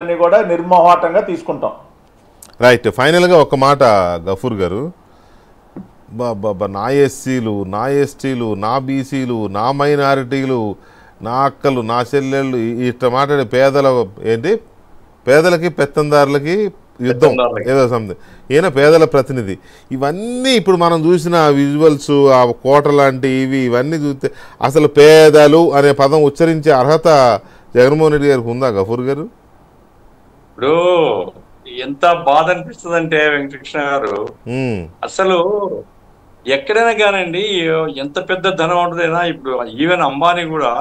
కూడా నిర్మోహాటంగా తీసుకుంటాం. రైట్. ఫైనల్గా ఒక మాట గఫూర్ గారు, నా ఎస్సీలు, నా ఎస్టీలు, నా బీసీలు, నా మైనారిటీలు, నా అక్కలు, నా చెల్లెళ్ళు ఇట్లా మాట్లాడే పేదలకి పెత్తందారులకి యుద్ధం ఏదో సంథింగ్, ఈయన పేదల ప్రతినిధి. ఇవన్నీ ఇప్పుడు మనం చూసిన విజువల్స్, ఆ కోట లాంటి ఇవన్నీ చూస్తే అసలు పేదలు అనే పదం ఉచ్చరించే అర్హత జగన్మోహన్ రెడ్డి గారికి ఉందా గఫూర్ గారు? ఇప్పుడు ఎంత బాధ అనిపిస్తుందంటే వెంకటకృష్ణ గారు, అసలు ఎక్కడైనా కానండి ఎంత పెద్ద ధనం ఉంటుందైనా, ఇప్పుడు ఈవెన్ అంబానీ కూడా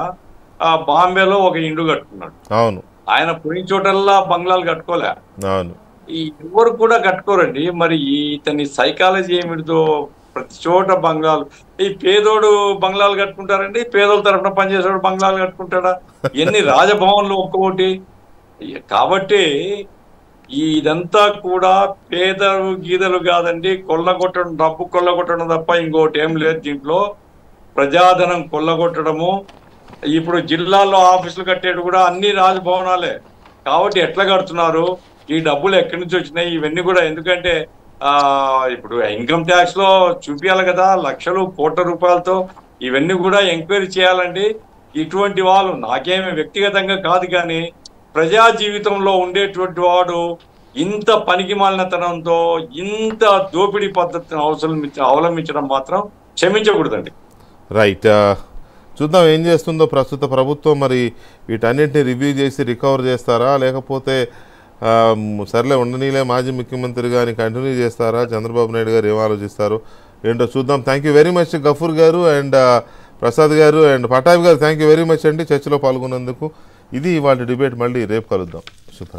బాంబేలో ఒక ఇండు కట్టుకున్నాడు. అవును. ఆయన పోయిన చోటల్లా బంగ్లాలు కట్టుకోలే. అవును. ఎవరు కూడా కట్టుకోరండి. మరి ఇతని సైకాలజీ ఏమిటిదో ప్రతి చోట బంగ్లాలు. ఈ పేదోడు బంగ్లాలు కట్టుకుంటారండి, పేదోళ్ళ తరఫున పనిచేసేవాడు బంగ్లాలు కట్టుకుంటాడా? ఎన్ని రాజభవన్లు ఒక్కొక్కటి. కాబట్టి ఇదంతా కూడా పేదలు గీదలు కాదండి, కొల్లగొట్టడం, డబ్బు కొల్లగొట్టడం తప్ప ఇంకోటి ఏం లేదు దీంట్లో. ప్రజాధనం కొల్లగొట్టడము. ఇప్పుడు జిల్లాల్లో ఆఫీసులు కట్టేది కూడా అన్ని రాజభవనాలే. కాబట్టి ఎట్లా కడుతున్నారు, ఈ డబ్బులు ఎక్కడి నుంచి వచ్చినాయి, ఇవన్నీ కూడా. ఎందుకంటే ఇప్పుడు ఇన్కమ్ ట్యాక్స్ లో చూపించాలి కదా, లక్షలు కోట్ల రూపాయలతో. ఇవన్నీ కూడా ఎంక్వైరీ చేయాలండి. ఇటువంటి వాళ్ళు నాకేమి వ్యక్తిగతంగా కాదు, కానీ ప్రజా జీవితంలో ఉండేటువంటి వాడు ఇంత పనికి మాలినతనంతో ఇంత దోపిడీ పద్ధతిని అవలంబించడం మాత్రం క్షమించకూడదండి. రైట్. చూద్దాం ఏం చేస్తుందో ప్రస్తుత ప్రభుత్వం. మరి వీటన్నిటిని రివ్యూ చేసి రికవర్ చేస్తారా, లేకపోతే సర్లే ఉండనీలే మాజీ ముఖ్యమంత్రి గారిని కంటిన్యూ చేస్తారా, చంద్రబాబు నాయుడు గారు ఏం ఆలోచిస్తారు ఏంటో చూద్దాం. Thank you very much Gafoor గారు అండ్ ప్రసాద్ గారు అండ్ పటాబ్ గారు. థ్యాంక్ యూ వెరీ మచ్ అండి చర్చలో పాల్గొన్నందుకు. ఇది ఇవాళ డిబేట్. మళ్ళీ రేపు కలుద్దాం. శుభ్ర.